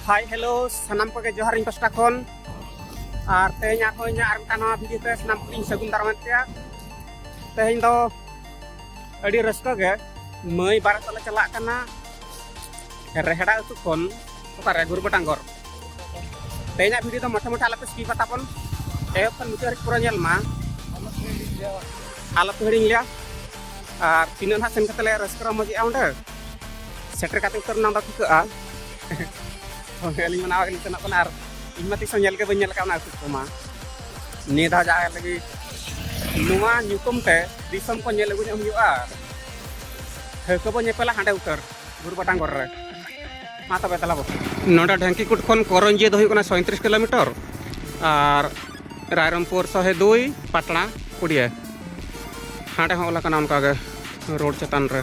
Hi hello सानाम को जोहार इन pasta खन और तेज आको आर नवा भिडियो ते सानाम को सगुन दाराम पे तेज दो अड़ी रस्का गे मई बार तले चला कना रेहड़ा उतु खन ओकारे गुरुबटांगर तेज भिडियो तो मोटा मोटा आलपे स्किप बतापन एहब खन मुचार पूरा नेल मा आलप हिडिंग लिया और तीन ना सेन कतले रस्का मजे आउंडे सेटर काते उतर नाम दा कुका अली मनावा के तना और इमा तीसो नेल के बनेल का मा निधा जाए लगी नुआ नुकुम ते दिसम को नेल लगु हुआ हेको बो नेपेला हांडे उतर गुरुबटांगर रे मा तबे तलाबो नोडा ढंकीकुट खन करंजी दो हुई 37 किलोमीटर और रायरमपुर 102 पाटना 20 हांडे होला कना उनका गे रोड चतान रे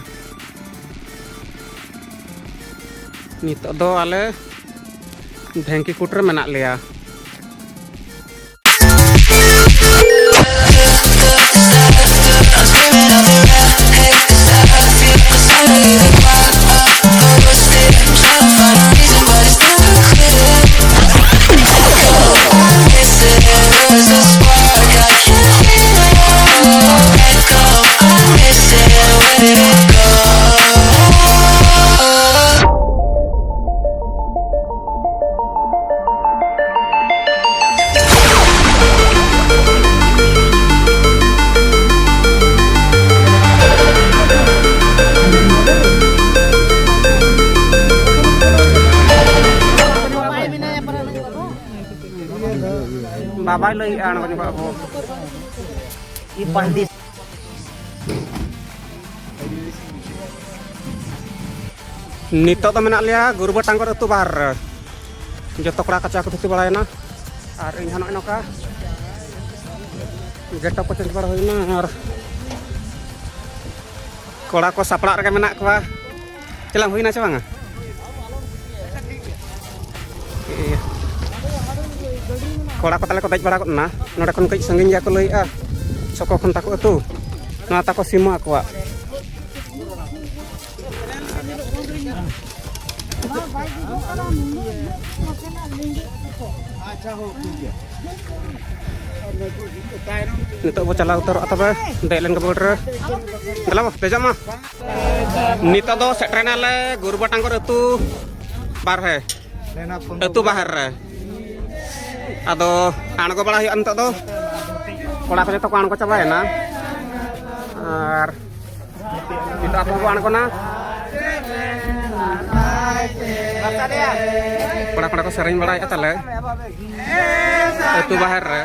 नित दो आले ढेंकीकुट रे मेना लिया बाबा लई आण बनी बाबू ई पंडित नितो तो मेना लिया गुरुबटांगर अतु बाहर जो कड़ा कचा को थुती बड़ायना और इन हनो इनका गेटअप को चेंज बड़ होइना और कड़ा को सापड़ा रे मेना कवा चला होइना से बांगा कड़ा को तले को दज बड़ा ना नोडे खन कई संगिन या को लइआ सको खन ताको अतु ना ताको सीमा को नितो बो चला उतर तबे देलेन के बोर्डर चला बो देजा मा नितो दो सेट्रेना ले गुरुबटांगर अतु बाहर है अतु बाहर रे अदो आणगो बड़ा हुआ नितो दो कोड़ा को जतो को आणगो चाबायना और नितो आपो को आणगोना कोड़ा कोड़ा को सेरेंग बड़ा तले अतु बाहर रे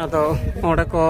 अदो ओडे को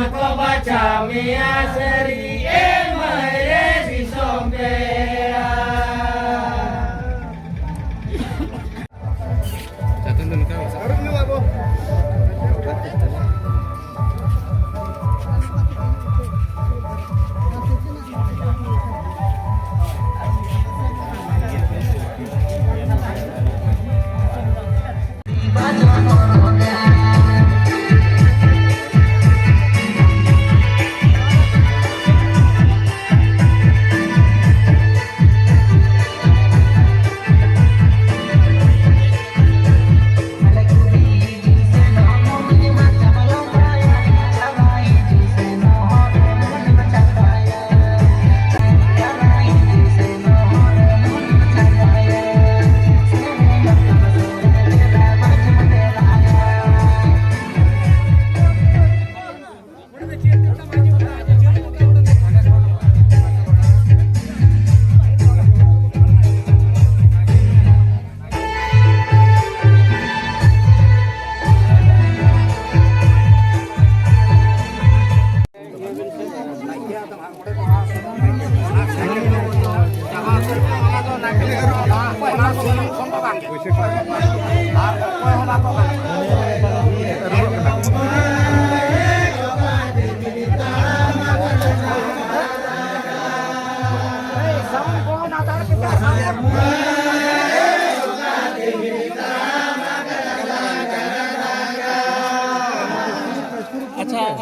ko baca mia seri mere di sombea. Jatuh dulu kau. Harus dulu aku.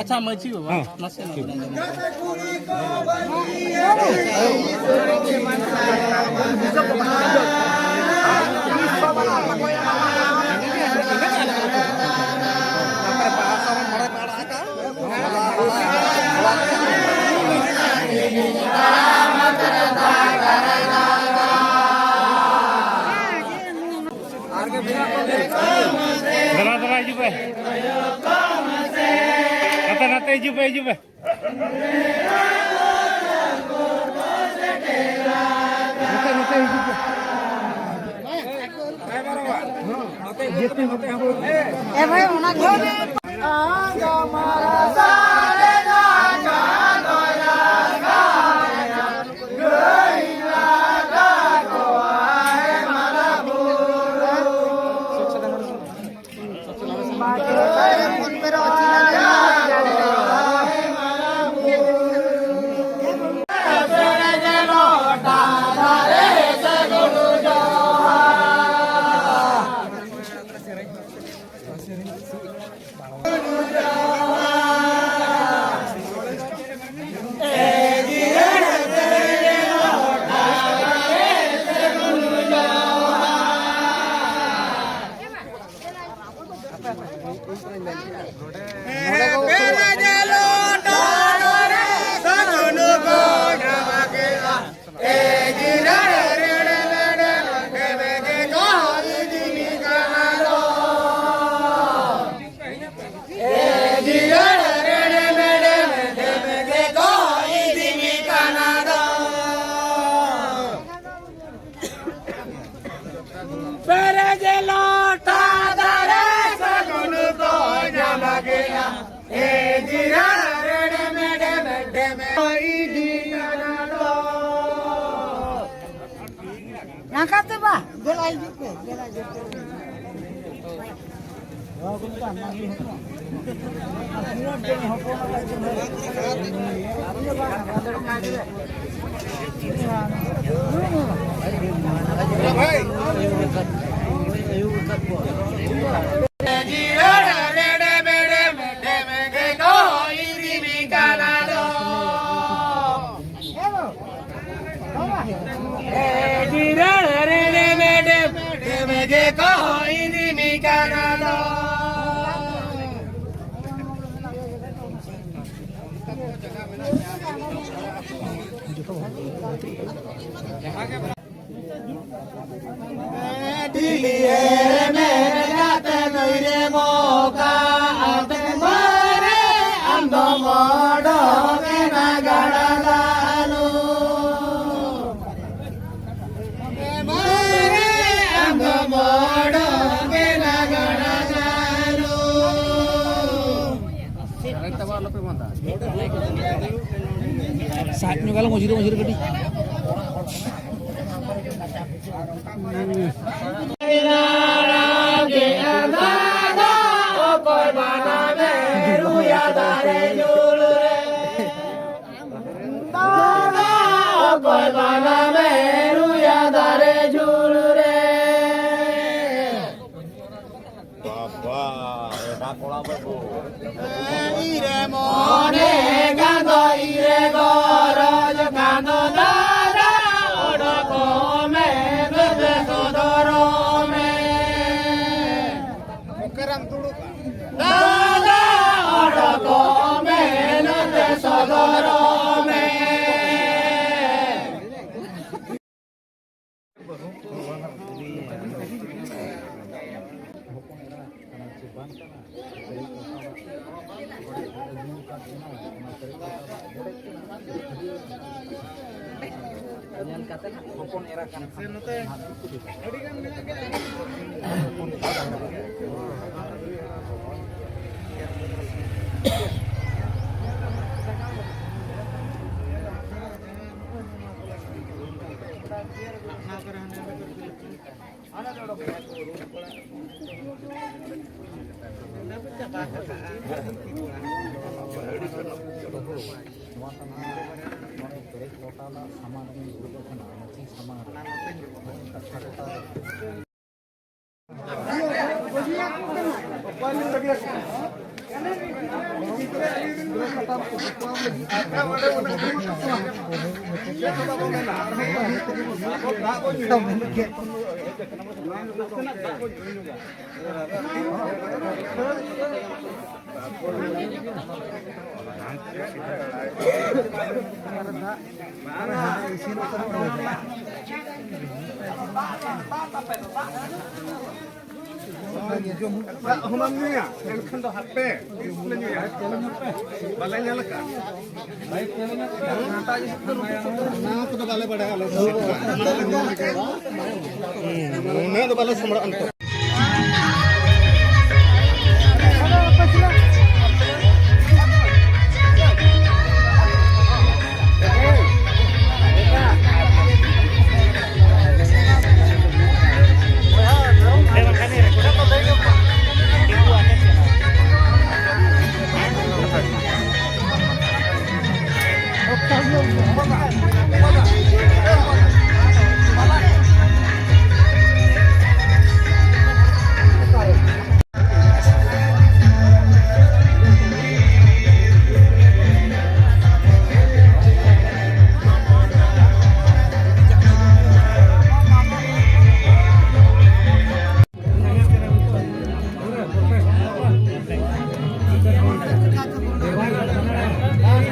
अच्छा मची हो नसे Dara juga. Kata nate juga. भाई होना घर Nakata ba? Belai juga. sahak nyo kalau mujur gede. Humamnya, kan dah HP, sebenarnya ya, balainya leka. Baik, nah, tu dah balai pada kalau. Nah, tu balai semua antar.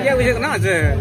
Ya, bisa kena aja.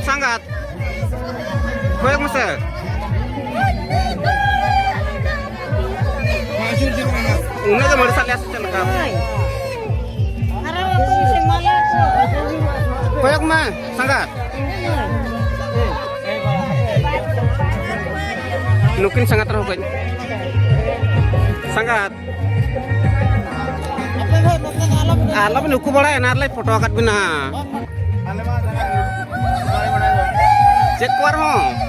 sangat banyak masa ini tuh mau disalias cenekap banyak mah sangat mungkin sangat terhubung sangat alam nuku bala enar lai foto akat bina cek kuar ho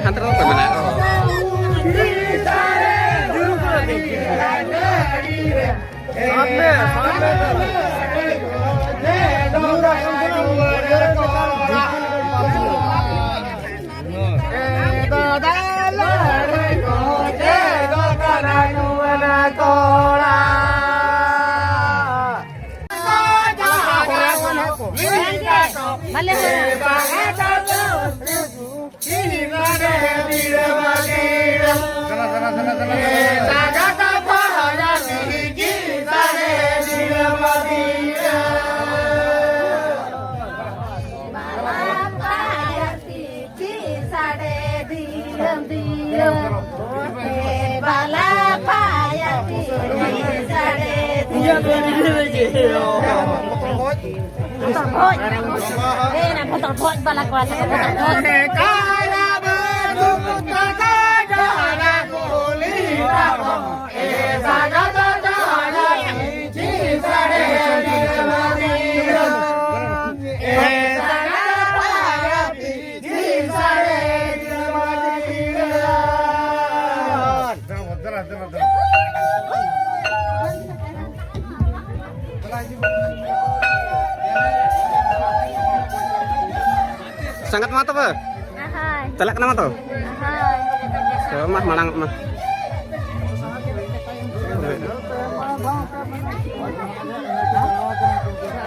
hantar apa mana? Sangat mata apa? Telak kenapa tuh? Mah malang mah.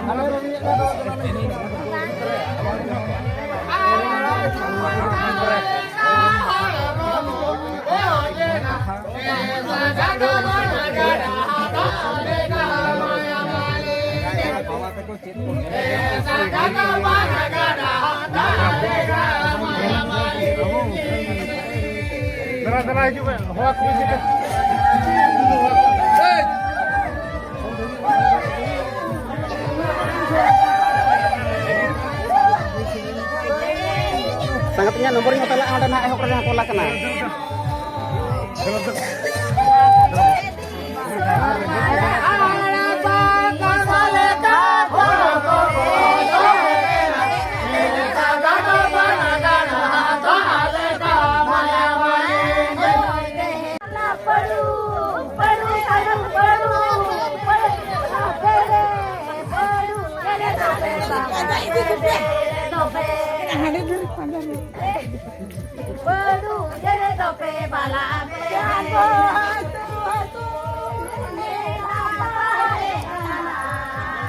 Hãy subscribe cho kênh Ghiền Mì Gõ để không bỏ lỡ Dara hijau pe. Hoak di situ. Sangatnya nomornya telah ada nak ehok rena kola kena.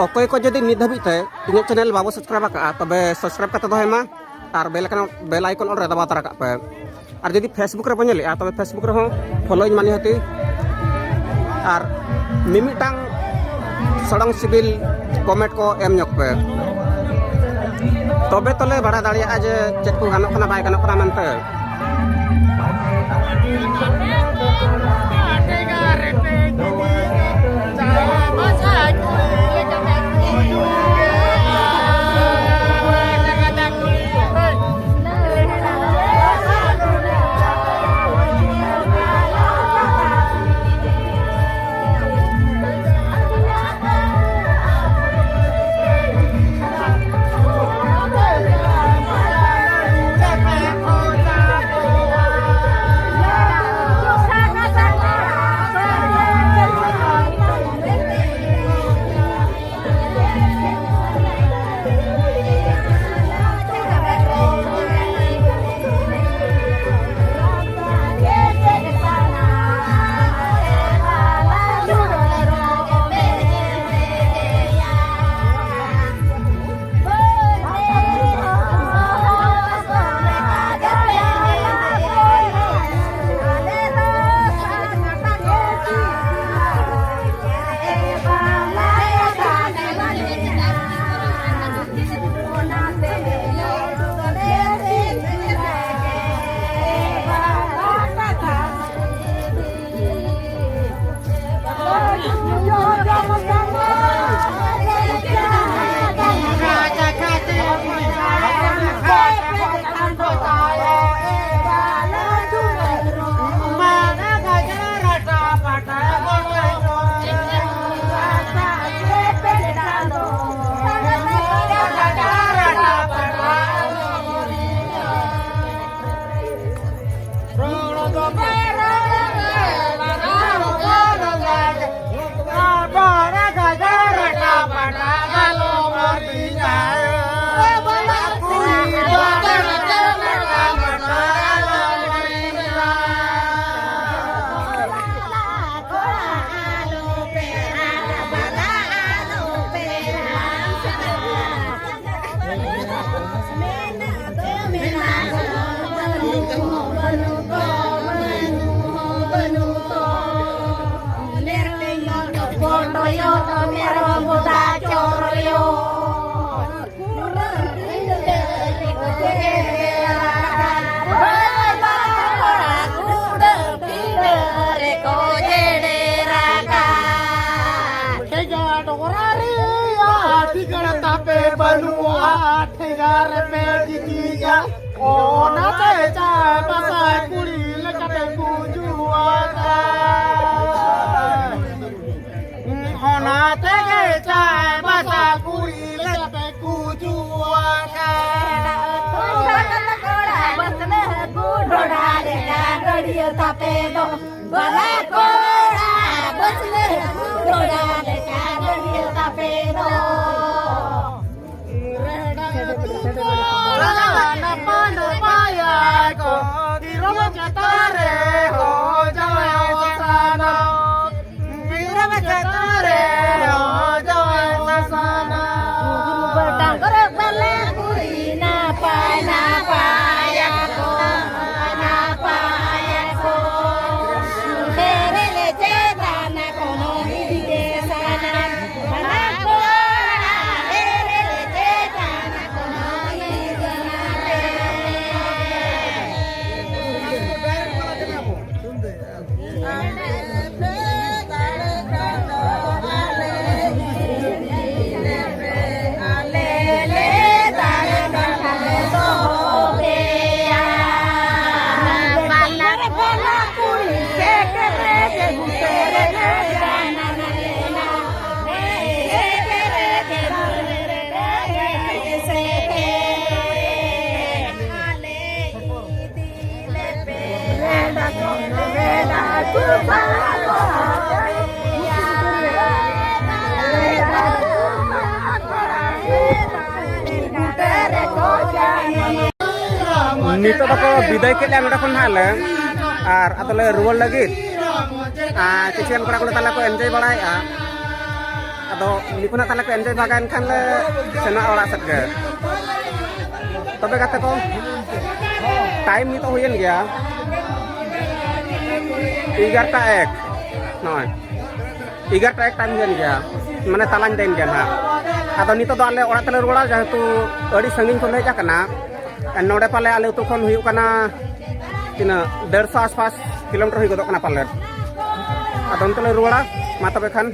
Oke ko jadi nit habi te inyok channel babu subscribe ka tobe subscribe kata dohe ma ar bel icon on reda batara ka pe ar jadi Facebook re panyeli tobe Facebook re ho follow in mani hati ar mimi tang sodong sibil comment ko em nyok pe tobe tole bada dalia aje cek ko ganok kana bai ganok kana mante Benua tiga repeti tiga oh nate cai pasai kuli lekate kujuata oh nate cai pasai kuli lekate kujuata नितो को विदाय के नोडे खन हाले और अदले रुवाल लगी किसी कड़ा को ताला को एंजॉय बड़ाया अदो निकुना ताला को एंजॉय बागान खान ले सेना ओड़ा सट गे तबे गाते को टाइम नितो हुयन गया 11:01 नॉय 11:01 टाइम हुयन गया माने तालान देन गया ना अदो नितो दो आले ओड़ा तले रुवाड़ा जेहेतु अड़ी संगिन को ले जाकना नोडे पाले आले तो खन हुयु कना तिना 150 आसपास किलोमीटर हुई गदो कना पाले अदो तले रुवाड़ा मा तबे खान